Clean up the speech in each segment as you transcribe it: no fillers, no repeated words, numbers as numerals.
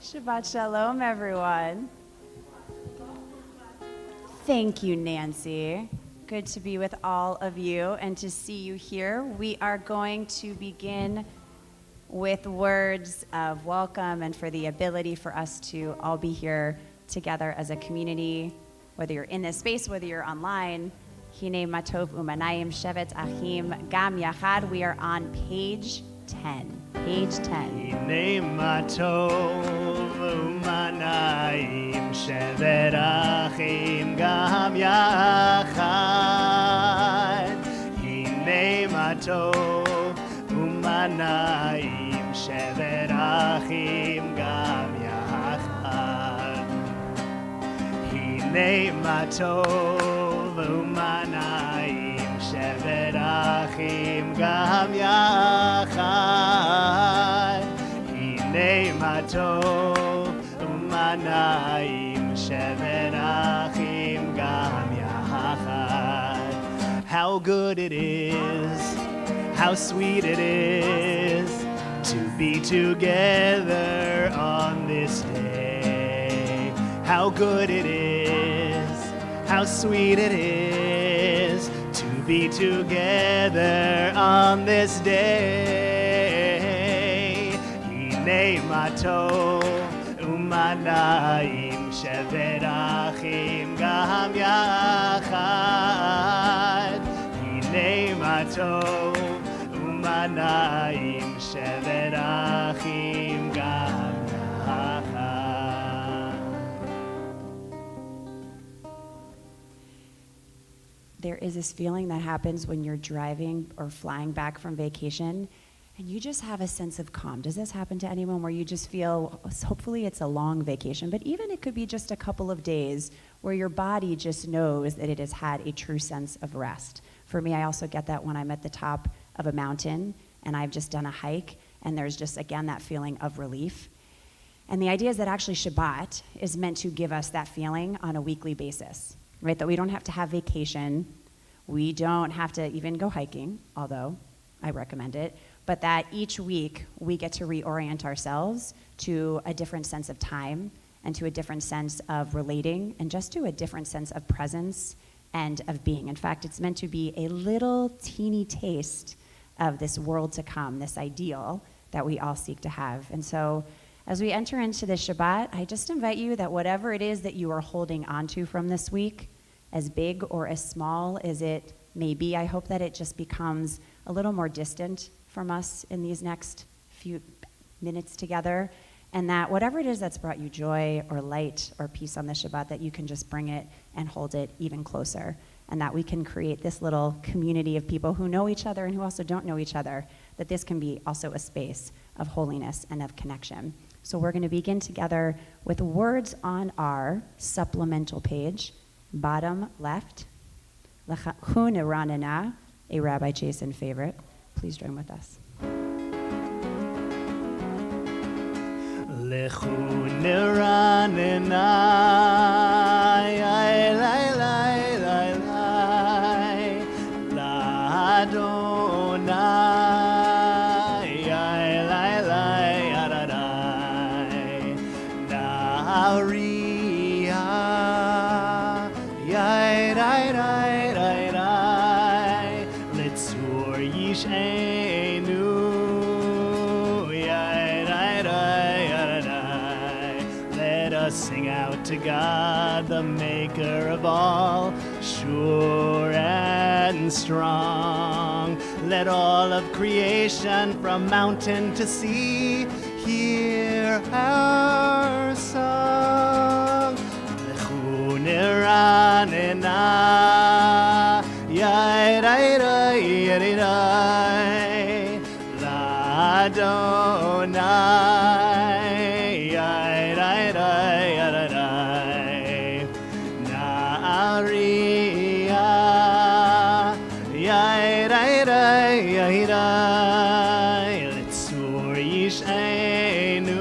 Shabbat Shalom, everyone. Thank you, Nancy. Good to be with all of you and to see you here. We are going to begin with words of welcome and for the ability for us to all be here together as a community, whether you're in this space, whether you're online. Hine matov umanayim shevet achim gam yachad. We are on page 10. Page 10. Hine matov umanayim shevet achim gam yachad. Hine matov umanayim shevet achim gam yachad. Hine matov umanayim shevet achim gam yachad. Hine matov umanayim shevet achim gam yachad. How good it is, how sweet it is to be together on this day. How good it is, how sweet it is to be together on this day. Hine matov umanayim shevet achim gam yachad. Hine matov umanayim shevet achim gam yachad. There is this feeling that happens when you're driving or flying back from vacation and you just have a sense of calm. Does this happen to anyone where you just feel, hopefully it's a long vacation, but even it could be just a couple of days where your body just knows that it has had a true sense of rest. For me, I also get that when I'm at the top of a mountain and I've just done a hike and there's just, again, that feeling of relief. And the idea is that actually Shabbat is meant to give us that feeling on a weekly basis, right? That we don't have to have vacation. We don't have to even go hiking, although I recommend it. But that each week we get to reorient ourselves to a different sense of time and to a different sense of relating and just to a different sense of presence and of being. In fact, it's meant to be a little teeny taste of this world to come, this ideal that we all seek to have. And so as we enter into this Shabbat, I just invite you that whatever it is that you are holding onto from this week, as big or as small as it may be, I hope that it just becomes a little more distant from us in these next few minutes together, and that whatever it is that's brought you joy or light or peace on the Shabbat, that you can just bring it and hold it even closer, and that we can create this little community of people who know each other and who also don't know each other, that this can be also a space of holiness and of connection. So we're going to begin together with words on our supplemental page, bottom left, Lechu Neranena, a Rabbi Jason favorite. Please join with us. Lechu neranena, Ladonai, Naria, Litzur Yishenu, let us sing out to God, the maker of all, sure and strong. Let all of creation from mountain to sea hear our song. Lechu neranena, Ladonai, Naria, Litzur Yishenu,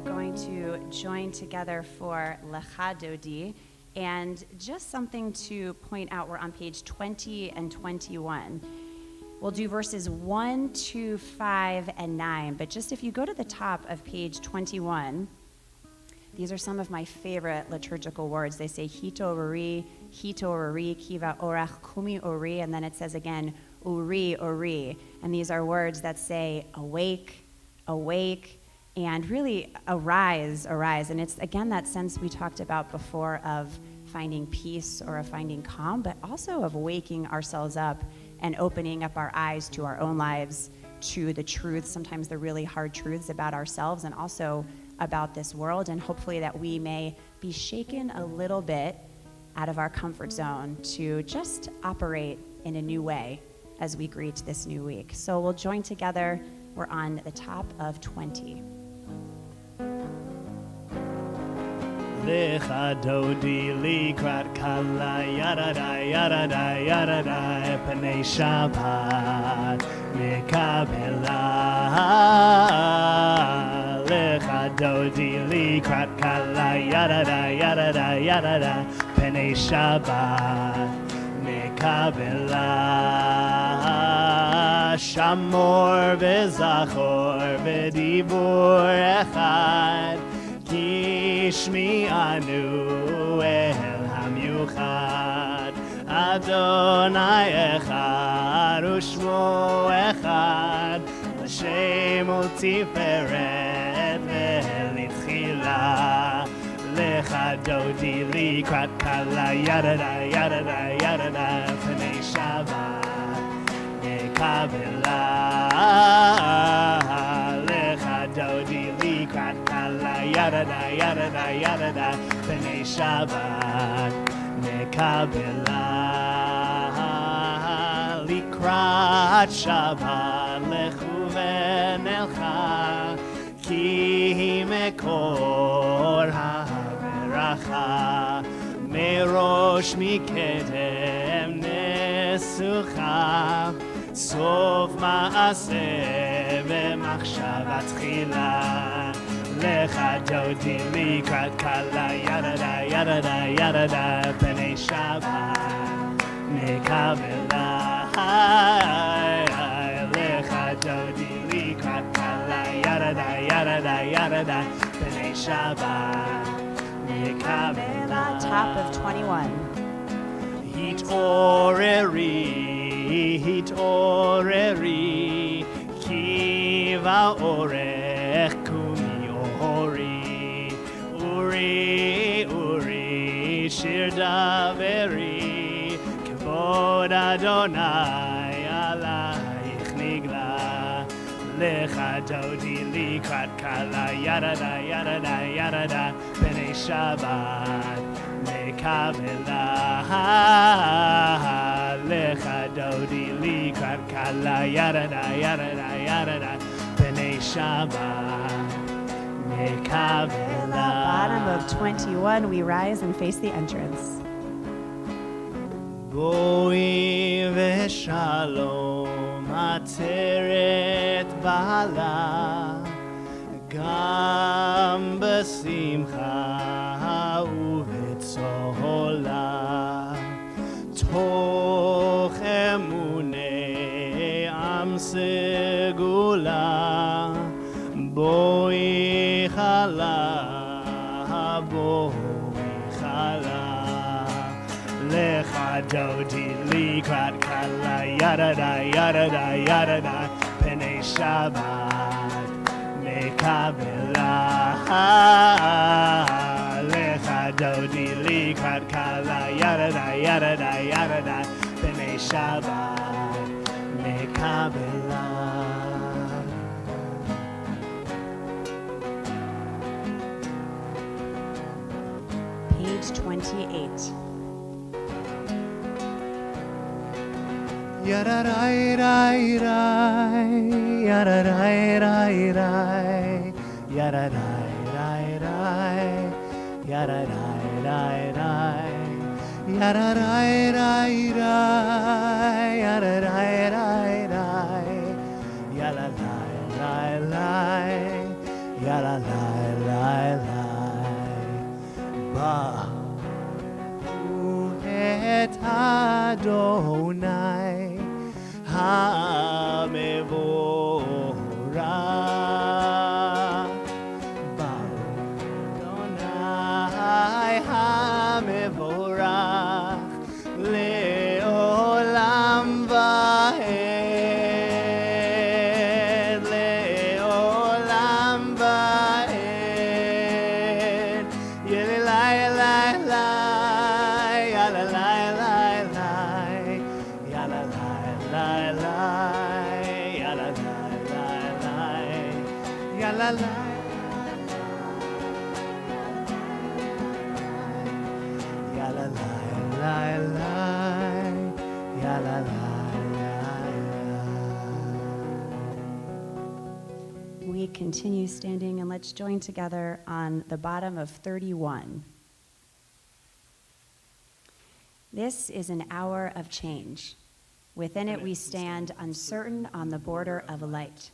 going to join together for Lecha Dodi. And just something to point out, we're on page 20 and 21. We'll do verses 1, 2, 5, and 9. But just if you go to the top of page 21, these are some of my favorite liturgical words. They say, Hito Uri, Kiva Orach, Kumi Uri, and then it says again, Uri, Uri. And these are words that say, awake, awake, and really arise, arise. And it's, again, that sense we talked about before of finding peace or of finding calm, but also of waking ourselves up and opening up our eyes to our own lives, to the truths, sometimes the really hard truths about ourselves and also about this world. And hopefully that we may be shaken a little bit out of our comfort zone to just operate in a new way as we greet this new week. So we'll join together. We're on the top of 20. Lecha Dodi likrat kala yarada yarada yarada pnei Shabbat mikabela. Lecha Dodi likrat kala yarada yarada yarada pnei Shabbat mikabela. Shamor v'zachor v'dibur echad Kishmi anu el hamyuchad Adonai echad ushmo echad L'shem u'tiferet ve'litchila Lecha Dodi likrat kala yarada yarada yarada pnei Shabbat nekabela Lecha Dodi likrat kala yarada yarada yarada pnei Shabbat nekabela likrat Shabbat lechu v'nelcha ki mekor ha'veracha merosh mikedem nesucha sof ma'aseh v'machshava tchila Lecha Dodi likrat kala yarada yarada yarada pnei Shabbat nekabela Lecha Dodi likrat kala yarada yarada yarada pnei Shabbat nekabela. Top of 21. Hit'oreri kiva orech kumi ori uri shir daveri kavod Adonai alayich nigla Lecha Dodi likrat kala yarada yarada yarada pnei Shabbat nekabela Lecha Dodi likrat kala yarada yarada yarada pnei Shabbat nekabela. Bottom of 21, we rise and face the entrance. Boi v'shalom ateret bala gam b'simcha u'v'tzola toch emunei am segula boi chala Lecha Dodi likrat kala yarada yarada yarada pnei Shabbat nekabela Lecha Dodi likrat kala yarada yarada yarada pnei Shabbat nekabela. Page 28. Yararai rai rai, yararai rai rai, yararai rai rai, yararai rai rai, yararai rai rai, yararai rai rai, yararai rai rai, ya la la la la ba et Adonai HaMevorach Baruch Adonai HaMevorach Le'olam va'ed Le'olam va'ed Yelelai lai lai Yalalai lai lai Yalalai lai lai Yalalai lai lai Yalalai Yalalai lai lai Yalalai lai lai. We continue standing and let's join together on the bottom of 31. This is an hour of change. Within it we stand uncertain on the border of light.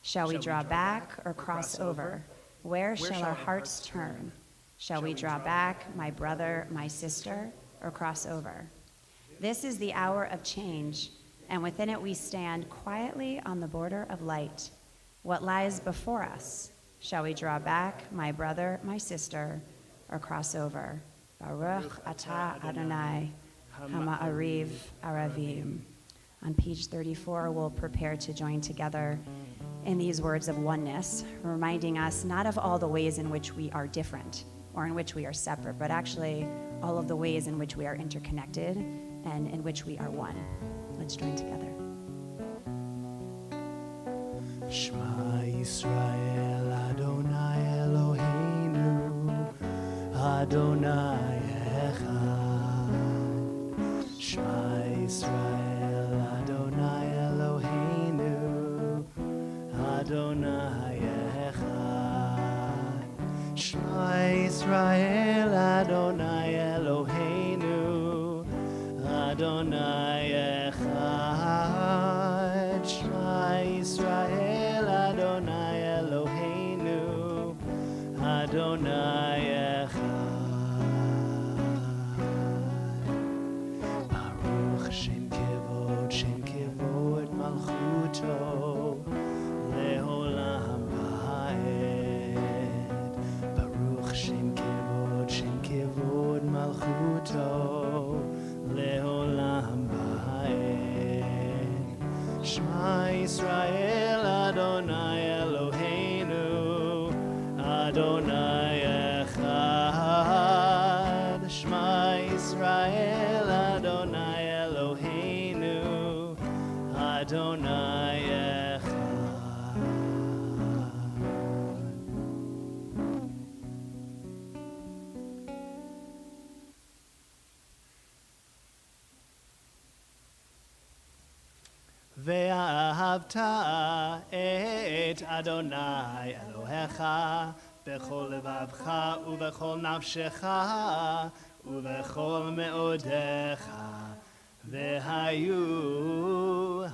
Shall we draw back or cross over? Where shall our hearts turn? Shall we draw back, my brother, my sister, or cross over? This is the hour of change, and within it we stand quietly on the border of light. What lies before us? Shall we draw back, my brother, my sister, or cross over? Baruch atah Adonai, Hama'ariv Aravim. On page 34, we'll prepare to join together in these words of oneness, reminding us not of all the ways in which we are different or in which we are separate, but actually all of the ways in which we are interconnected and in which we are one. Let's join together. Shema Yisrael Adonai Eloheinu Adonai Echad Shema Yisrael Adonai Eloheinu Adonai Echad Shema Yisrael Adonai Eloheinu Adonai Echad Shema Yisrael Adonai Eloheinu Adonai Echad Baruch Shem Kevod Malchuto Le'olam va'ed Baruch Shem Kevod Malchuto Le'olam va'ed Shema Yisrael Adonai Eloheinu Adonai Echad Shema Yisrael Adonai Eloheinu Adonai Echad ואהבת את אדוני אלוהיך בכל לבבך ובכל נפשך ובכל מאודיך והיו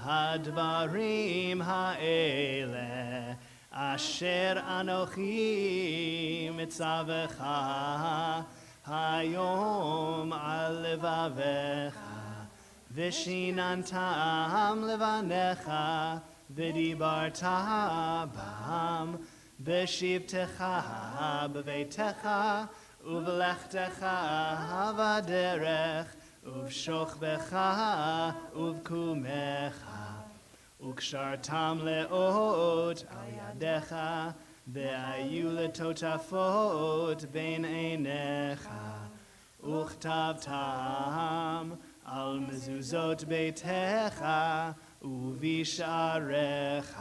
הדברים האלה אשר אנוכי מצווך היום על לבביך ושיננתם לבניך ודיברת בם בשבתך בביתך ובלכתך בדרך ובשוכבך ובקומך וקשרתם לאות על ידיך והיו לטוטפות בין עיניך וכתבתם על מזוזות ביתך ובשעריך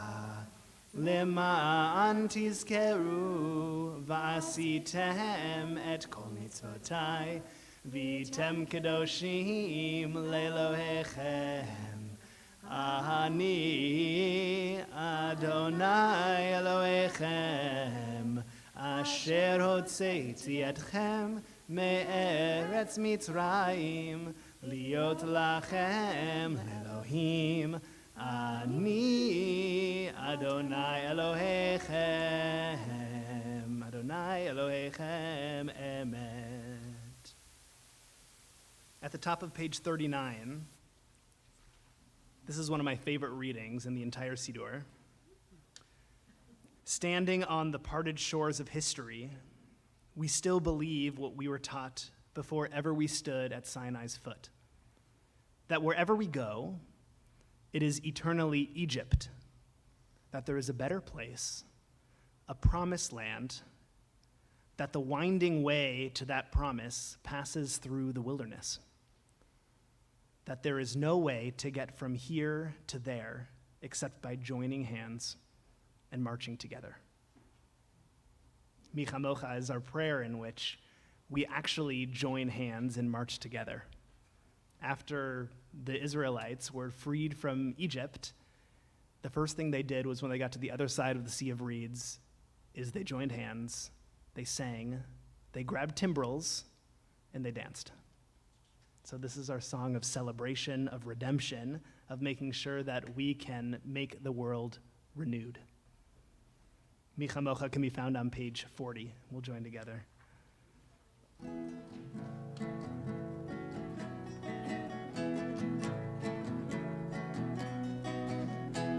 למען תזכרו ועשיתם את כל מצוותיי והייתם קדושים לאלוהיכם אני אדוני אלוהיכם אשר הוצאתי אתכם מארץ מצרים להיות לכם אלוהים אני אדוני אלוהיכם Adonai Elohechem emet. At the top of page 39, this is one of my favorite readings in the entire Siddur. Standing on the parted shores of history, we still believe what we were taught before ever we stood at Sinai's foot, that wherever we go, it is eternally Egypt, that there is a better place, a promised land, that the winding way to that promise passes through the wilderness, that there is no way to get from here to there except by joining hands and marching together. Mi Chamocha is our prayer in which we actually join hands and march together. After the Israelites were freed from Egypt, the first thing they did was when they got to the other side of the Sea of Reeds is they joined hands, they sang, they grabbed timbrels, and they danced. So this is our song of celebration, of redemption, of making sure that we can make the world renewed. Mi Chamocha can be found on page 40. We'll join together.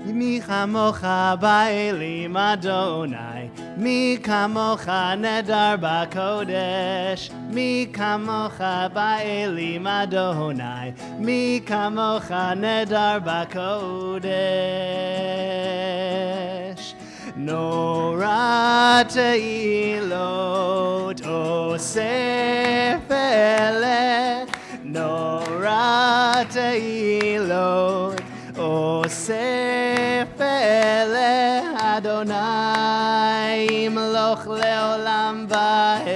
Mi chamocha ba'elim Adonai, mi kamocha nedar b'kodesh, mi kamocha ba'elim Adonai, mi kamocha nedar b'kodesh. Nora teilot osef eleh, Nora teilot osef eleh Adonai imloch leolam va'ed.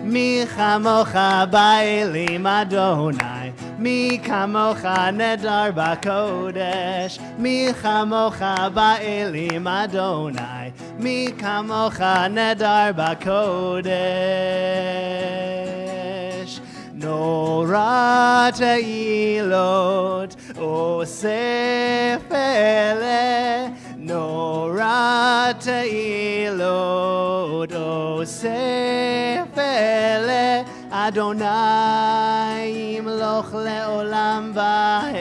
Mi chamocha ba'elim Adonai, mi kamocha nedar b'kodesh, mi chamocha ba'elim Adonai, mi kamocha nedar b'kodesh. Nora teilot osef eleh, Nora teilot osef eleh Adonai imloch leolam va'ed.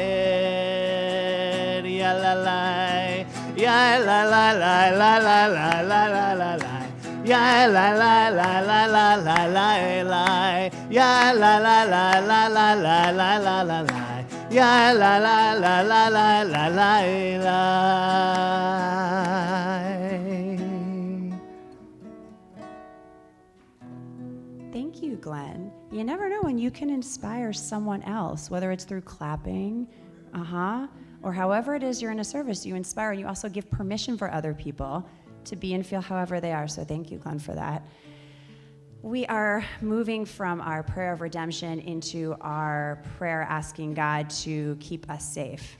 Yalalai, yalalai, yalalai, ya la la la la la la la la, ya la la la la la la la la la la, ya la la la la la la la la. Thank you, Glenn. You never know when you can inspire someone else, whether it's through clapping, or however it is you're in a service, you inspire, and you also give permission for other people to be and feel however they are. So thank you, Glenn, for that. We are moving from our prayer of redemption into our prayer asking God to keep us safe.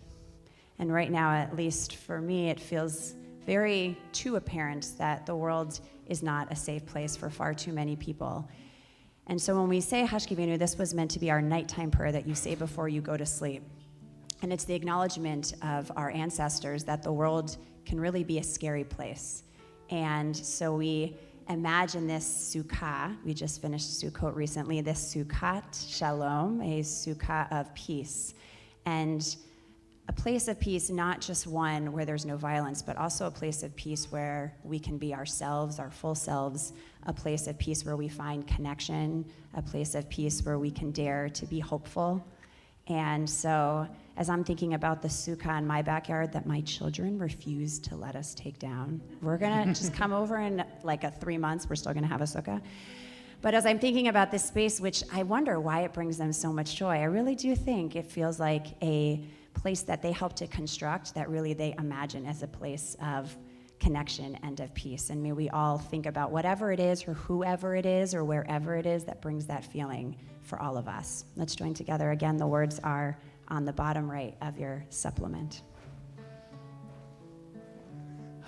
And right now, at least for me, it feels very too apparent that the world is not a safe place for far too many people. And so when we say Hashkivenu, this was meant to be our nighttime prayer that you say before you go to sleep. And it's the acknowledgement of our ancestors that the world can really be a scary place. And so we imagine this sukkah, we just finished Sukkot recently, this Sukkot Shalom, a sukkah of peace. And a place of peace, not just one where there's no violence, but also a place of peace where we can be ourselves, our full selves, a place of peace where we find connection, a place of peace where we can dare to be hopeful. And so as I'm thinking about the sukkah in my backyard that my children refuse to let us take down, we're gonna just come over in like 3 months, we're still gonna have a sukkah. But as I'm thinking about this space, which I wonder why it brings them so much joy, I really do think it feels like a place that they help to construct, that really they imagine as a place of connection and of peace. And may we all think about whatever it is or whoever it is or wherever it is that brings that feeling for all of us. Let's join together. Again, the words are on the bottom right of your supplement.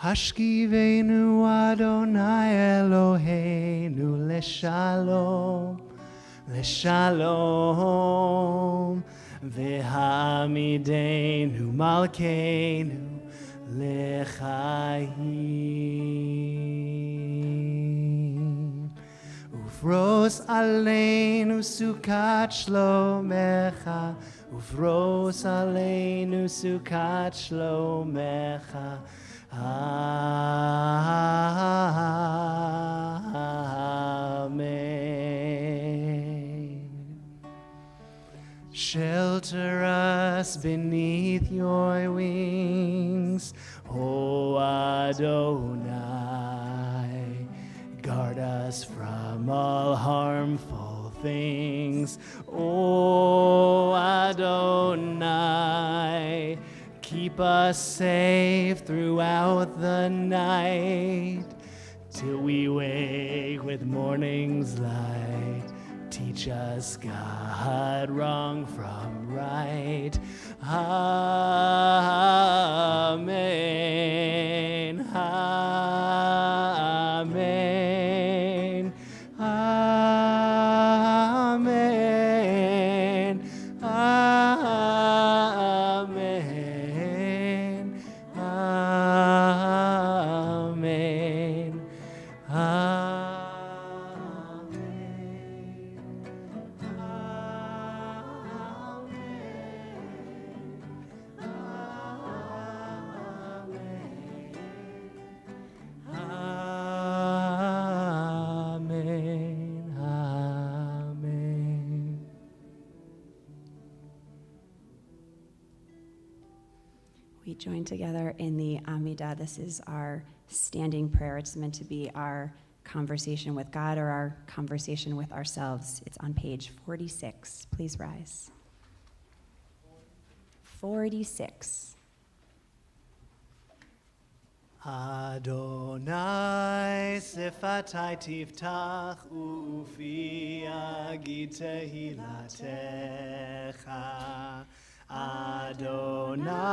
Hashkivenu Adonai Eloheinu leshalom, leshalom, v'hamidenu malkeinu lechaim. ופרוס עלינו סוכת שלומך, ופרוס עלינו סוכת שלומך. Amen. Shelter us beneath your wings, O Adonai. Guard us from all harmful things, O Adonai. Keep us safe throughout the night, till we wake with morning's light. Teach us, God, wrong from right. Amen. Amen. Amen. Amen. Amen. Amen. Amen. We join together in the Amidah. This is our standing prayer. It's meant to be our conversation with God or our conversation with ourselves. It's on page 46. Please rise. 46. Adonai sifatai tiftach ufi agid tehilatecha. Adonai,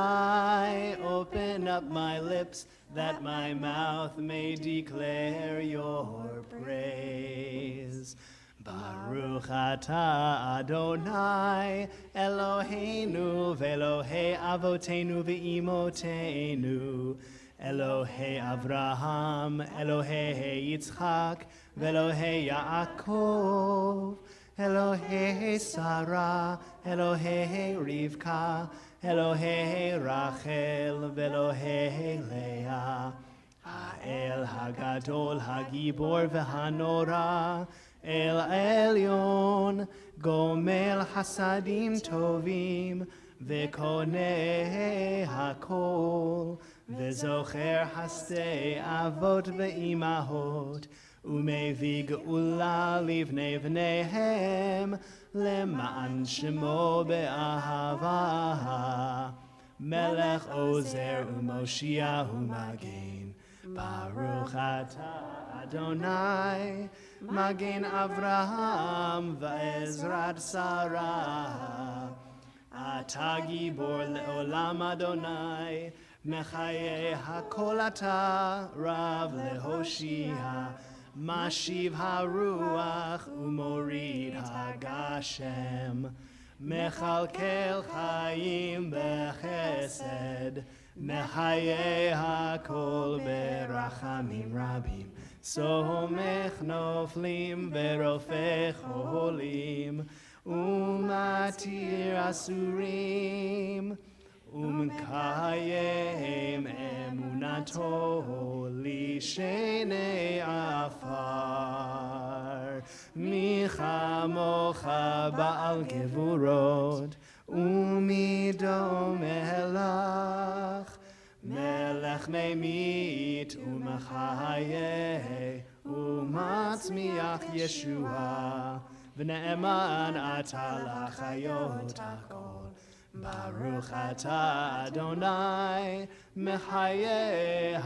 open up my lips that my mouth may declare your praise. Baruch atah Adonai, Eloheinu ve'Elohei avotenu ve'imotenu, Elohei Avraham, Elohei Yitzchak, ve'Elohei Yaakov, Elohei Sarah, Elohei Rivka, Elohei Rachel, ve'Elohei Leah, Ha'el Hagadol Hagibor ve'Hanora, El Elyon, Gomel Hasadim Tovim, Ve'Koneh Hakol, Ve'Zocher Hasdei Avot ve'Imahot, Umevi Geula Livnei V'neihem, Le'ma'an Shemo be'ahava, Melech Ozer u'Moshiach u'Magen, Baruch atah Adonai, Magen Avraham va'ezrat Sarah, Ata Gibor le'olam Adonai, Mechaye hakol ata, Rav lehoshia, Mashiv haruach u'morid hagashem, Mechalkel chayim bechesed, Mechaye hakol berachamim rabim, Somech noflim berofech holim, Umatir asurim, Umkayem emunato lishenei afar, Michamocha ba'al gevurot, Umidom elach, Melech memit u'mechayeh, u'matzmiach Yeshua, v'ne'eman ata lachayot hakol. Baruch atah Adonai, mechayeh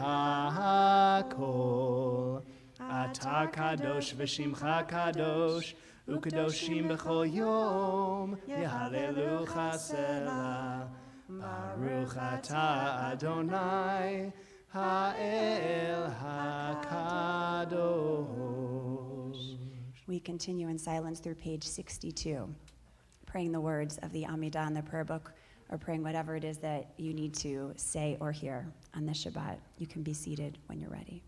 hakol. Ata kadosh v'shimcha kadosh, u'kadoshim b'chol yom, yehallelucha selah. Baruch atah Adonai, ha'el hakadosh. We continue in silence through page 62, praying the words of the Amidah in the prayer book, or praying whatever it is that you need to say or hear on this Shabbat. You can be seated when you're ready.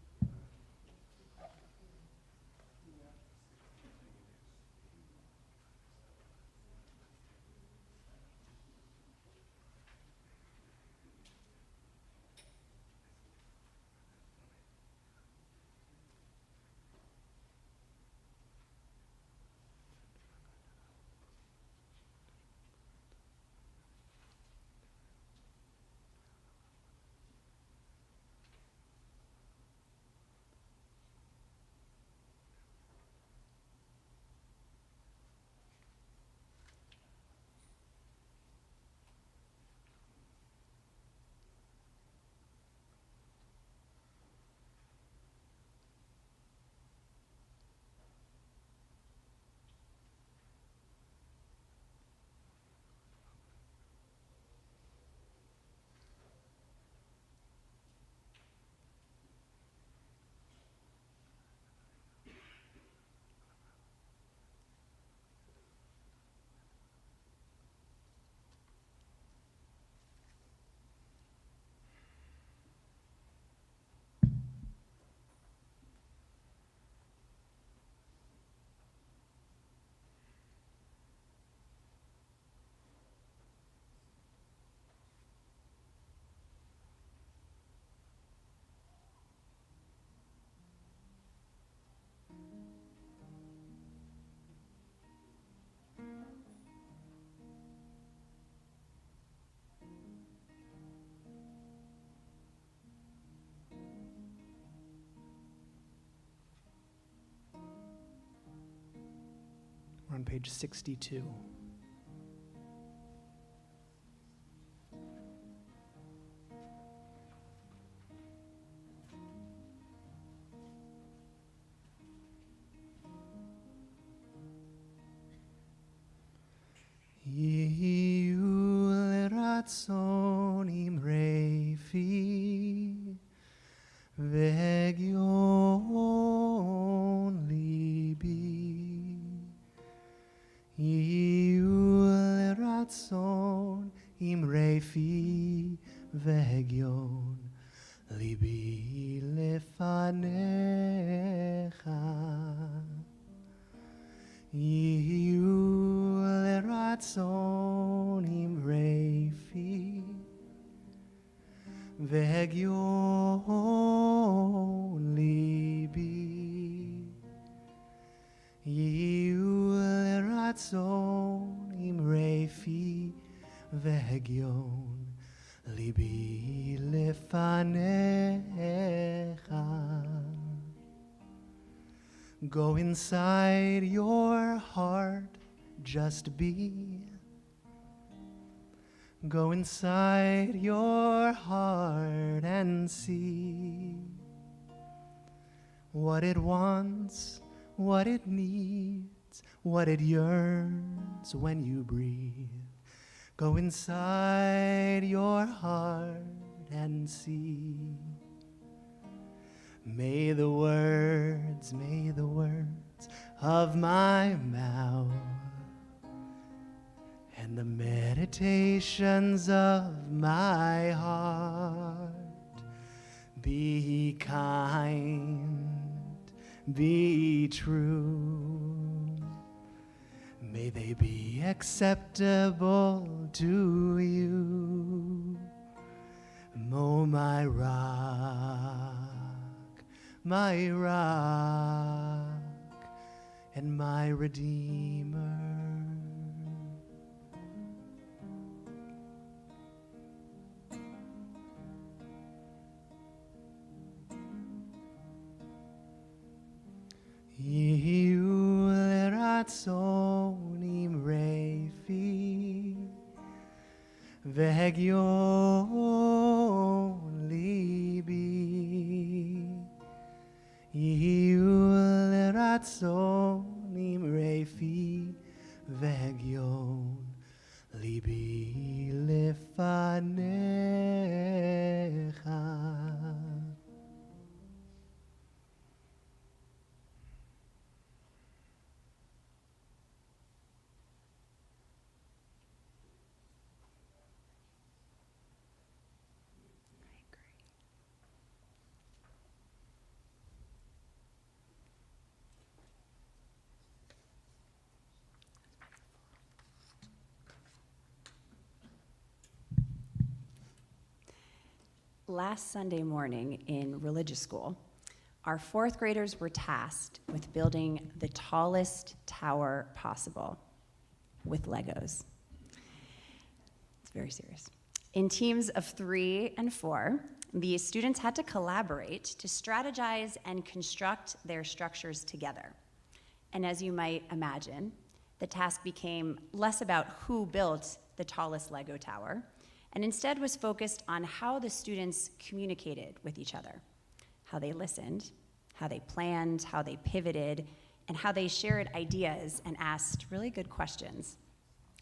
on page 62. יהיו לרצון אמרי פי והגיון ליבי. יהיו לרצון אמרי פי והגיון ליבי לפניך. יהיו לרצון אמרי פי והגיון ליבי. יהיו לרצון אמרי פי והגיון ליבי לפניך. Go inside your heart, just be. Go inside your heart and see what it wants, what it needs, what it yearns when you breathe. Go inside your heart and see. May the words of my mouth and the meditations of my heart be kind, be true. May they be acceptable to you, oh my rock, my rock and my redeemer. יהיו לרצון אמרי פי והגיון ליבי. יהיו לרצון אמרי פי והגיון ליבי לפניך. Last Sunday morning in religious school, our fourth graders were tasked with building the tallest tower possible with Legos. It's very serious. In teams of 3 and 4, the students had to collaborate to strategize and construct their structures together. And as you might imagine, the task became less about who built the tallest Lego tower, and instead was focused on how the students communicated with each other, how they listened, how they planned, how they pivoted, and how they shared ideas and asked really good questions.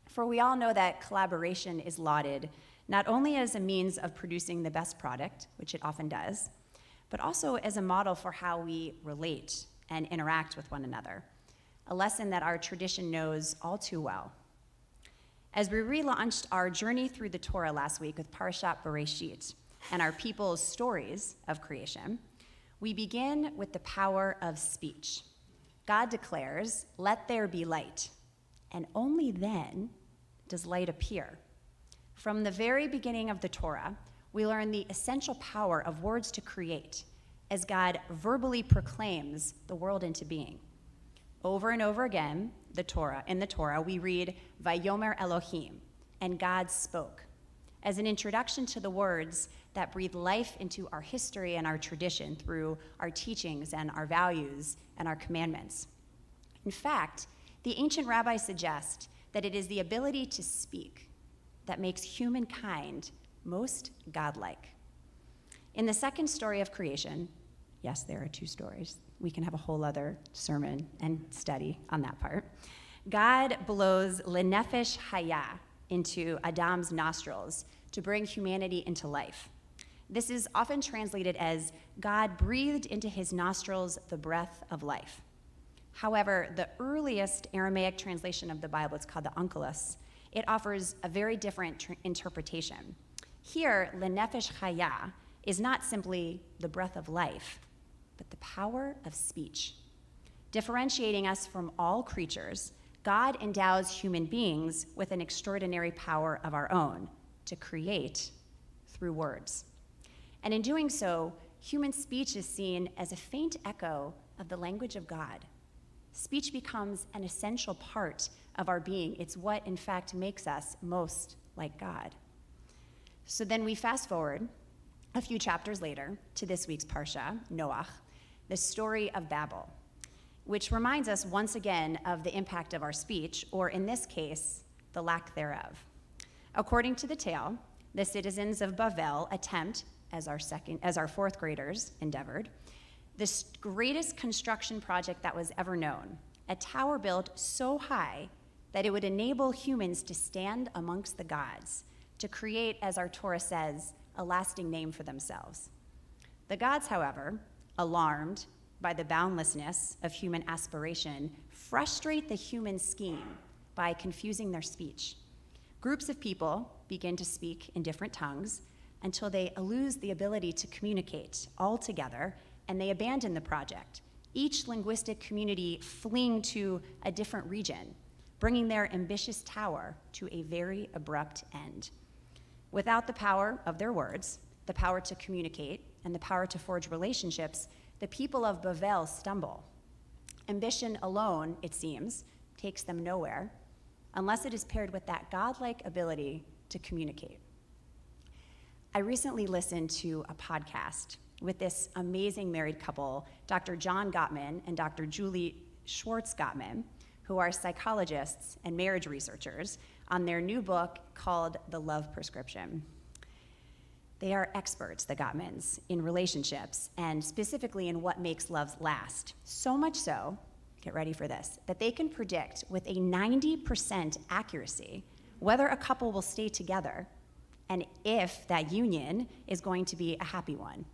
For we all know that collaboration is lauded not only as a means of producing the best product, which it often does, but also as a model for how we relate and interact with one another, a lesson that our tradition knows all too well. As we relaunched our journey through the Torah last week with Parashat Bereshit and our people's stories of creation, we begin with the power of speech. God declares, "Let there be light," and only then does light appear. From the very beginning of the Torah, we learn the essential power of words to create as God verbally proclaims the world into being. Over and over again, in the Torah, we read, Vayomer Elohim, and God spoke, as an introduction to the words that breathe life into our history and our tradition through our teachings and our values and our commandments. In fact, The ancient rabbis suggest that it is the ability to speak that makes humankind most godlike. In the second story of creation, yes, there are two stories. We can have a whole other sermon and study on that part. God blows lenefesh hayah into Adam's nostrils to bring humanity into life. This is often translated as God breathed into his nostrils the breath of life. However, the earliest Aramaic translation of the Bible, it's called the Onkelos, it offers a very different interpretation. Here, lenefesh hayah is not simply the breath of life, but the power of speech. Differentiating us from all creatures, God endows human beings with an extraordinary power of our own to create through words. And in doing so, human speech is seen as a faint echo of the language of God. Speech becomes an essential part of our being. It's what, in fact, makes us most like God. So then we fast forward a few chapters later to this week's Parsha, Noach, the story of Babel, which reminds us once again of the impact of our speech, or in this case, the lack thereof. According to the tale, the citizens of Bavel attempt, as our fourth graders endeavored, the greatest construction project that was ever known, a tower built so high that it would enable humans to stand amongst the gods, to create, as our Torah says, a lasting name for themselves. The gods, however, alarmed by the boundlessness of human aspiration, frustrate the human scheme by confusing their speech. Groups of people begin to speak in different tongues until they lose the ability to communicate all together, and they abandon the project, each linguistic community fleeing to a different region, bringing their ambitious tower to a very abrupt end. Without the power of their words, the power to communicate, and the power to forge relationships, the people of Bavel stumble. Ambition alone, it seems, takes them nowhere, unless it is paired with that godlike ability to communicate. I recently listened to a podcast with this amazing married couple, Dr. John Gottman and Dr. Julie Schwartz Gottman, who are psychologists and marriage researchers, on their new book called The Love Prescription. They are experts, the Gottmans, in relationships, and specifically in what makes love last. So much so, get ready for this, that they can predict with a 90% accuracy whether a couple will stay together and if that union is going to be a happy one.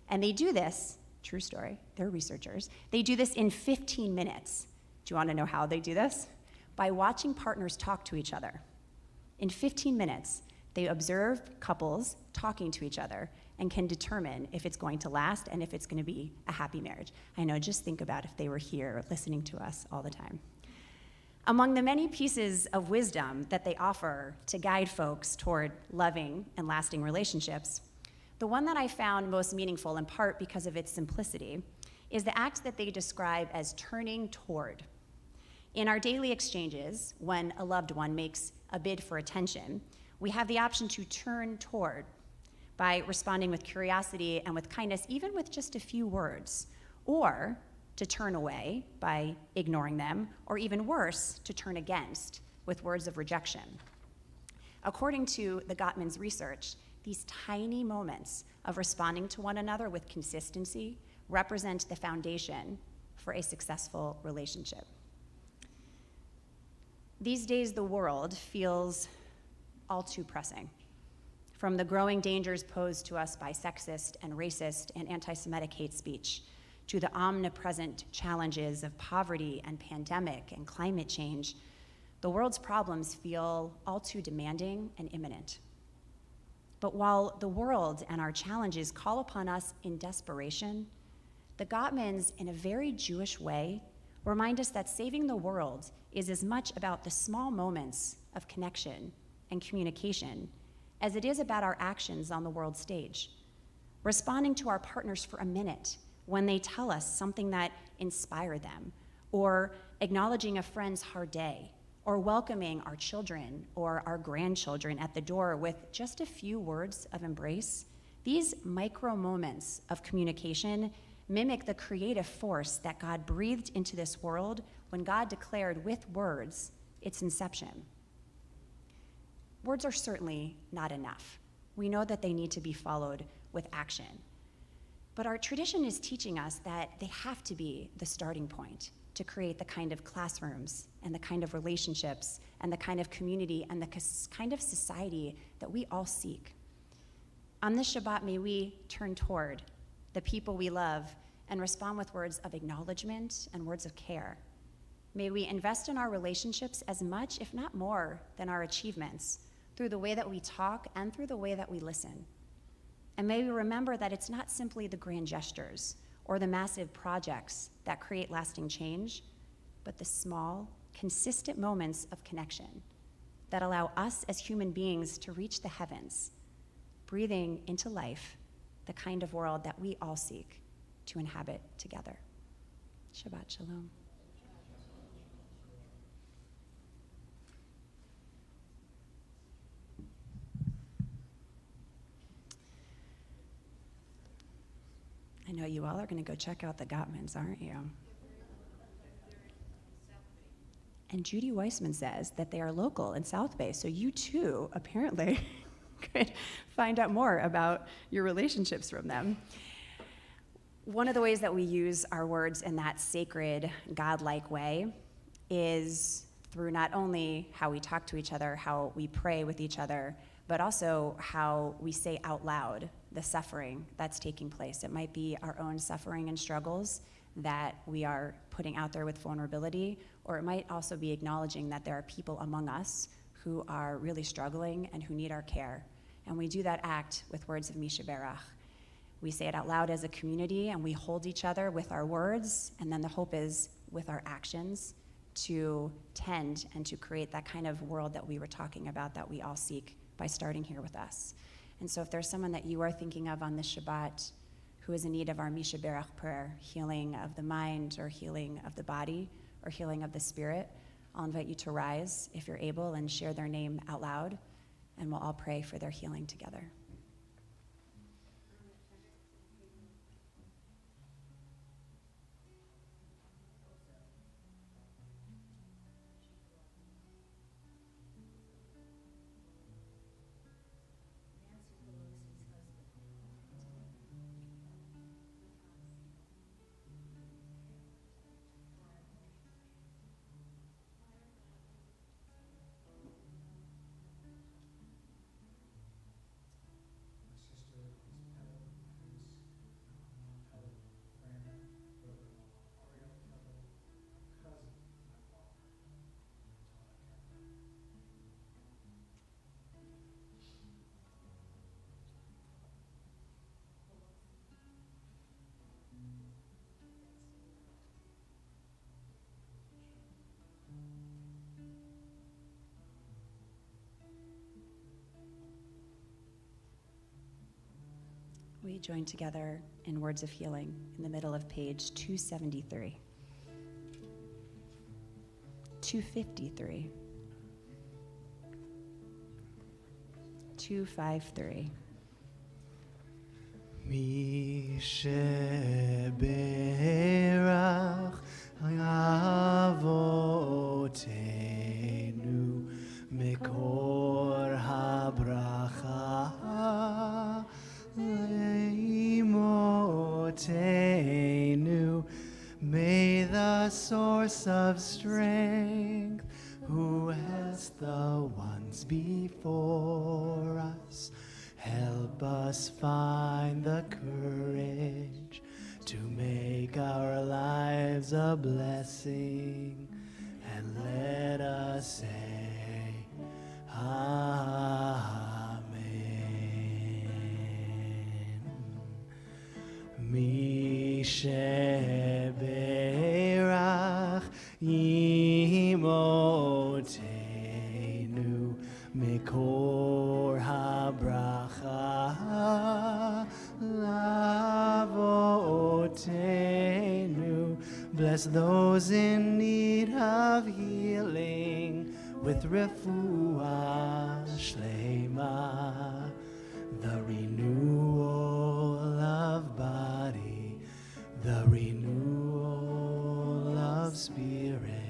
And they do this, true story, they're researchers, they do this in 15 minutes. Do you want to know how they do this? By watching partners talk to each other. In 15 minutes, they observe couples talking to each other and can determine if it's going to last and if it's going to be a happy marriage. I know, just think about if they were here listening to us all the time. Among the many pieces of wisdom that they offer to guide folks toward loving and lasting relationships, the one that I found most meaningful, in part because of its simplicity, is the act that they describe as turning toward. In our daily exchanges, when a loved one makes a bid for attention, we have the option to turn toward by responding with curiosity and with kindness, even with just a few words, or to turn away by ignoring them, or even worse, to turn against with words of rejection. According to the Gottman's research, these tiny moments of responding to one another with consistency represent the foundation for a successful relationship. These days, the world feels all too pressing. From the growing dangers posed to us by sexist and racist and anti-Semitic hate speech, to the omnipresent challenges of poverty and pandemic and climate change, the world's problems feel all too demanding and imminent. But while the world and our challenges call upon us in desperation, the Gottmans, in a very Jewish way, remind us that saving the world is as much about the small moments of connection and communication as it is about our actions on the world stage. Responding to our partners for a minute when they tell us something that inspired them, or acknowledging a friend's hard day, or welcoming our children or our grandchildren at the door with just a few words of embrace, these micro moments of communication mimic the creative force that God breathed into this world when God declared with words its inception. Words are certainly not enough. We know that they need to be followed with action. But our tradition is teaching us that they have to be the starting point to create the kind of classrooms and the kind of relationships and the kind of community and the kind of society that we all seek. On this Shabbat, may we turn toward the people we love and respond with words of acknowledgement and words of care. May we invest in our relationships as much, if not more, than our achievements through the way that we talk and through the way that we listen. And may we remember that it's not simply the grand gestures or the massive projects that create lasting change, but the small, consistent moments of connection that allow us as human beings to reach the heavens, breathing into life the kind of world that we all seek to inhabit together. Shabbat Shalom. I know you all are going to go check out the Gottmans, aren't you? And Judy Weissman says that they are local in South Bay, so you too, apparently, could find out more about your relationships from them. One of the ways that we use our words in that sacred, God-like way is through not only how we talk to each other, how we pray with each other, but also how we say out loud the suffering that's taking place. It might be our own suffering and struggles that we are putting out there with vulnerability, or it might also be acknowledging that there are people among us who are really struggling and who need our care. And we do that act with words of Misha Berach. We say it out loud as a community, and we hold each other with our words, and then the hope is with our actions to tend and to create that kind of world that we were talking about that we all seek by starting here with us. And so if there's someone that you are thinking of on this Shabbat who is in need of our Misha Berach prayer, healing of the mind or healing of the body or healing of the spirit, I'll invite you to rise if you're able and share their name out loud, and we'll all pray for their healing together. We join together in words of healing in the middle of page 273, 253, 253. Misheberach avotenu mikor habracha leimotenu. May the source of strength, who has the ones before us, help us find the courage to make our lives a blessing, and let us say, Amen. Misheberach imotenu mikor habracha lavotenu. Bless those in need of healing with refuah shlema, the renewal of body, the renewal of spirit.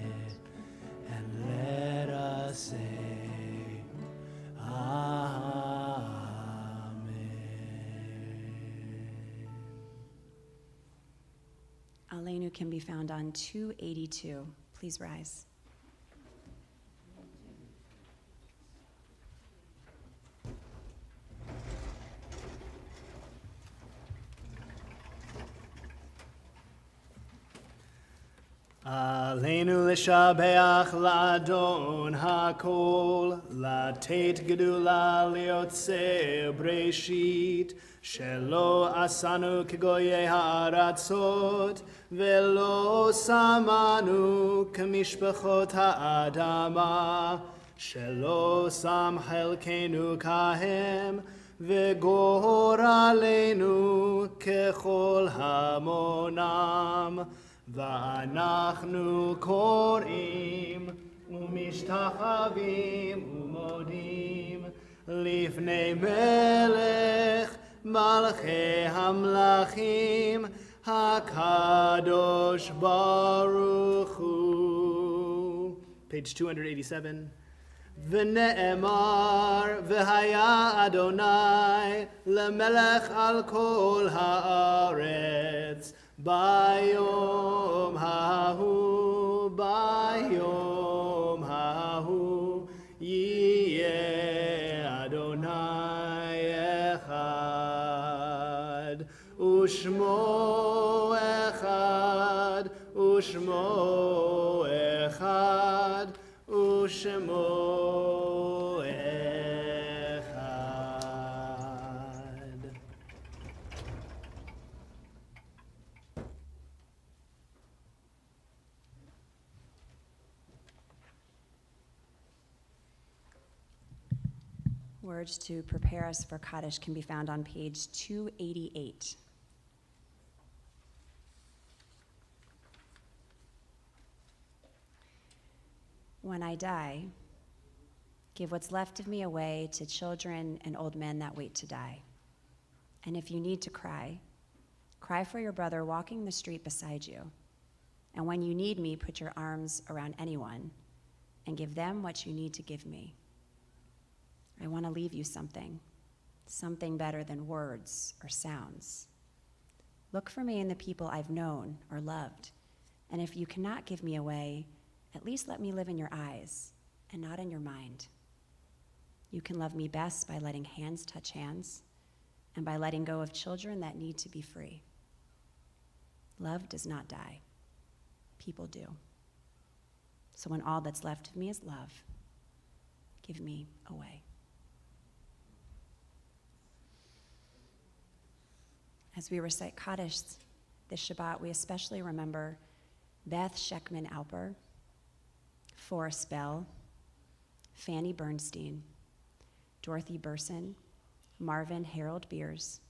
Aleinu can be found on 282. Please rise. Aleinu l'shabeach l'adon hakol, לתת גדולה ליוצא בראשית, שלא עשנו כגויי הארצות, ולא שמנו כמשפחות האדמה, שלא שם חלקנו כהם, וגורלנו ככל המונם. ואנחנו קוראים ומשתחווים ומודים לפני מלך מלכי המלכים הקדוש ברוך הוא. Page 287. ונאמר והיה אדוני למלך על כל הארץ ביום ההוא יהיה אדוני אחד ושמו אחד ושמו אחד ושמו Words to prepare us for Kaddish can be found on page 288. When I die, give what's left of me away to children and old men that wait to die. And if you need to cry, cry for your brother walking the street beside you. And when you need me, put your arms around anyone and give them what you need to give me. I want to leave you something better than words or sounds. Look for me in the people I've known or loved, and if you cannot give me away, at least let me live in your eyes and not in your mind. You can love me best by letting hands touch hands and by letting go of children that need to be free. Love does not die. People do. So when all that's left of me is love, give me away. As we recite Kaddish this Shabbat, we especially remember Beth Sheckman Alper, Forrest Bell, Fanny Bernstein, Dorothy Burson, Marvin Harold Beers,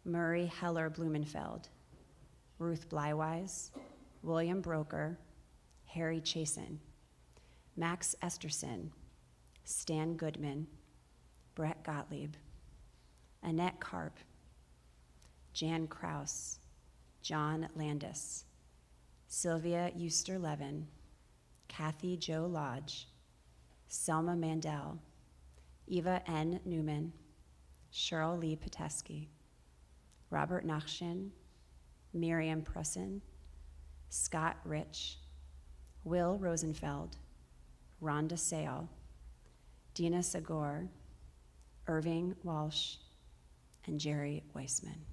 Murray Heller Blumenfeld, Ruth Blywise, William Broker, Harry Chasen, Max Esterson, Stan Goodman, Brett Gottlieb, Annette Karp, Jan Kraus, John Landis, Sylvia Euster-Levin, Kathy Jo Lodge, Selma Mandel, Eva N. Newman, Cheryl Lee Pateski, Robert Nachshin, Miriam Prussin, Scott Rich, Will Rosenfeld, Rhonda Sale, Dina Sagor, Irving Walsh, and Jerry Weissman.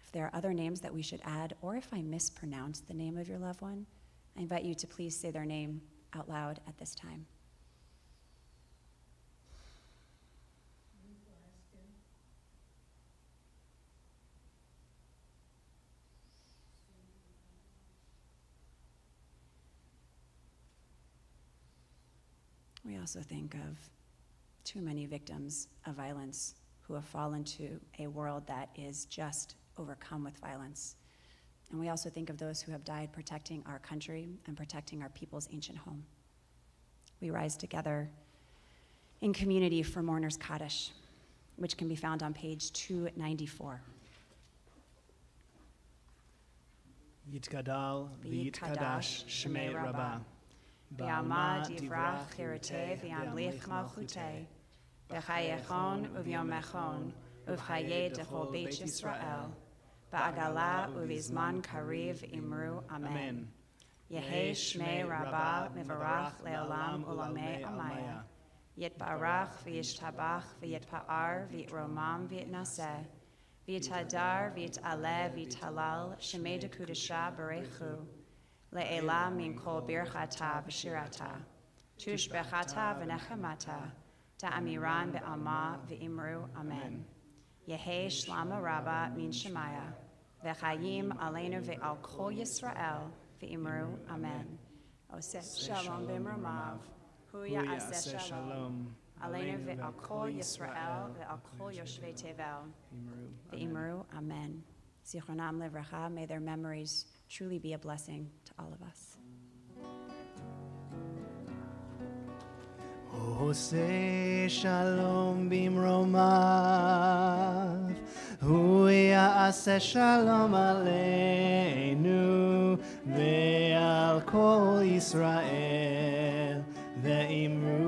If there are other names that we should add, or if I mispronounce the name of your loved one, I invite you to please say their name out loud at this time. We also think of too many victims of violence who have fallen to a world that is just overcome with violence. And we also think of those who have died protecting our country and protecting our people's ancient home. We rise together in community for Mourners Kaddish, which can be found on page 294. Yitgadal v'yitkadash shemei rabbah. B'yama divrach chirutei v'yamlich malchutei. B'chayechon u'v'yomechon u'v'chayei dechol Beit Yisrael. ba'agala ubizman kariv imru amen. Yehi shmei rabbah mivarach le'olam ulamei amaya. Yitbarach v'yishtabach v'yitpa'ar v'yitromam v'yitnaseh. V'yitadar v'yitaleh v'yitalal shemei dekudesha berechu. Le'ela min kol birchata v'shirata. Tushbechata v'nechemata. Ta'amiran be'ama v'imru amen. Yehi shlama rabba min shemaya. V'chayim aleinu ve'al kol Yisrael v'imru amen. Oseh shalom b'imramav. Huya aseh shalom. Aleinu ve'al kol Yisrael ve'al kol yoshvei tevel. V'imru amen. Zichronam livracha. May their memories truly be a blessing to all of us. Oseh shalom bimromav, hu ya'aseh shalom aleinu ve'al kol Yisrael ve'imru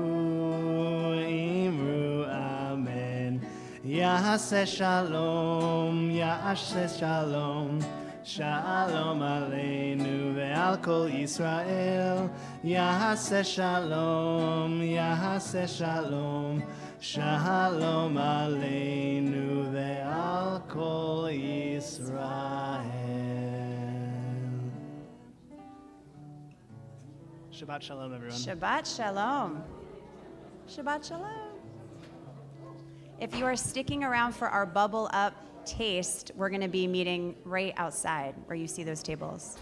imru amen. Ya'aseh shalom, ya'aseh shalom, shalom aleinu ve'al kol Yisrael. Yahaseh shalom, Yahaseh shalom, shalom aleinu ve'al kol Yisrael. Shabbat shalom, everyone. Shabbat shalom. Shabbat shalom. If you are sticking around for our bubble up taste, we're going to be meeting right outside where you see those tables.